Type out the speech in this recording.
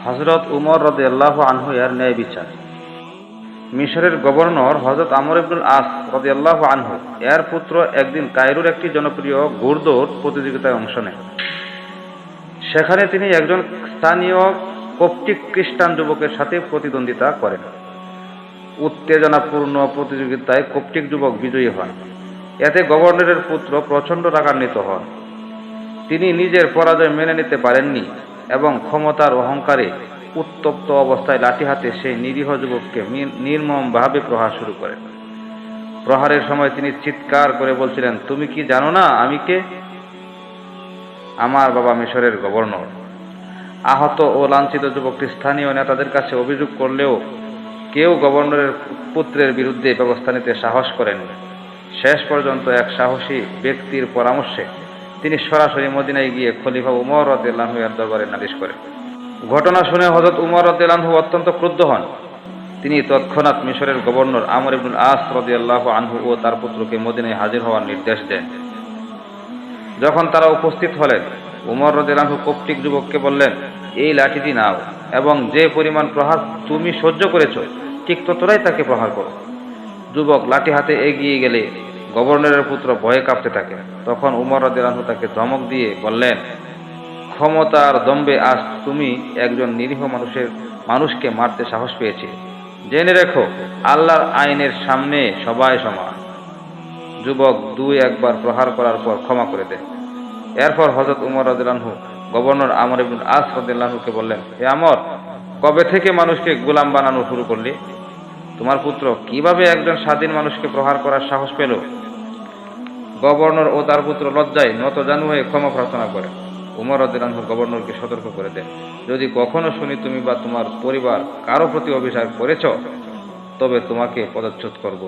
হযরত উমর রাদিয়াল্লাহু আনহু এর ন্যায় বিচার। মিশরের গভর্নর হযরত আমর ইবনুল আস রাদিয়াল্লাহু আনহু এর পুত্র একদিন কায়রোর একটি জনপ্রিয় ঘোড়দৌড় প্রতিযোগিতায় অংশ নেন। সেখানে তিনি একজন স্থানীয় কপ্টিক খ্রিস্টান যুবকের সাথে প্রতিদ্বন্দ্বিতা করেন। উত্তেজনাপূর্ণ প্রতিযোগিতায় কপ্টিক যুবক বিজয়ী হন। এতে গভর্নরের পুত্র প্রচণ্ড রাগান্বিত হন। তিনি নিজের পরাজয় মেনে নিতে পারেননি এবং ক্ষমতার অহংকারে উত্তপ্ত অবস্থায় লাঠি হাতে সেই নিরীহ যুবককে নির্মমভাবে প্রহার শুরু করেন। প্রহারের সময় তিনি চিৎকার করে বলছিলেন, তুমি কি জানো না আমি কে? আমার বাবা মিশরের গভর্নর। আহত ও লাঞ্ছিত যুবকটি স্থানীয় নেতাদের কাছে অভিযোগ করলেও কেউ গভর্নরের পুত্রের বিরুদ্ধে ব্যবস্থা নিতে সাহস করেননি। শেষ পর্যন্ত এক সাহসী ব্যক্তির পরামর্শে তিনি সরাসরি মদিনায় গিয়ে খলিফা উমর রাদিয়াল্লাহু আনহু এর দরবারে নালিশ করেন। ঘটনা শুনে হযরত উমর রাদিয়াল্লাহু আনহু অত্যন্ত ক্রুদ্ধ হন। তিনি তৎক্ষণাৎ মিশরের গভর্নর আমর ইবনুল আস রাদিয়াল্লাহু আনহু ও তার পুত্রকে মদিনায় হাজির হওয়ার নির্দেশ দেন। যখন তারা উপস্থিত হলেন, উমর রাদিয়াল্লাহু আনহু কপ্টিক যুবককে বললেন, এই লাঠিটি নাও এবং যে পরিমাণ প্রহার তুমি সহ্য করেছ ঠিক ততটাই তাকে প্রহার করো। যুবক লাঠি হাতে এগিয়ে গেলে গভর্নরের পুত্র ভয়ে কাঁপতে থাকে। তখন উমর রাদিয়াল্লাহু আনহু তাকে ধমক দিয়ে বললেন, ক্ষমতার দম্ভে আজ তুমি একজন নিরীহ মানুষকে মারতে সাহস পেয়েছে। জেনে রেখো, আল্লাহর আইনের সামনে সবাই সমান। যুবক দুই একবার প্রহার করার পর ক্ষমা করে দেন। এরপর হযরত উমর রাদিয়াল্লাহু আনহু গভর্নর আমর ইবনুল আস রাদিয়াল্লাহু আনহুকে বললেন, হে আমর, কবে থেকে মানুষকে গোলাম বানানো শুরু করলি? তোমার পুত্র কিভাবে একজন স্বাধীন মানুষকে প্রহার করার সাহস পেল? গভর্নর ও তার পুত্র লজ্জায় নতজানু হয়ে ক্ষমা প্রার্থনা করে। উমর রাদিয়াল্লাহু আনহু গভর্নরকে সতর্ক করে দেন, যদি কখনো শুনি তুমি বা তোমার পরিবার কারো প্রতি অভিযোগ করেছ, তবে তোমাকে পদচ্যুত করব।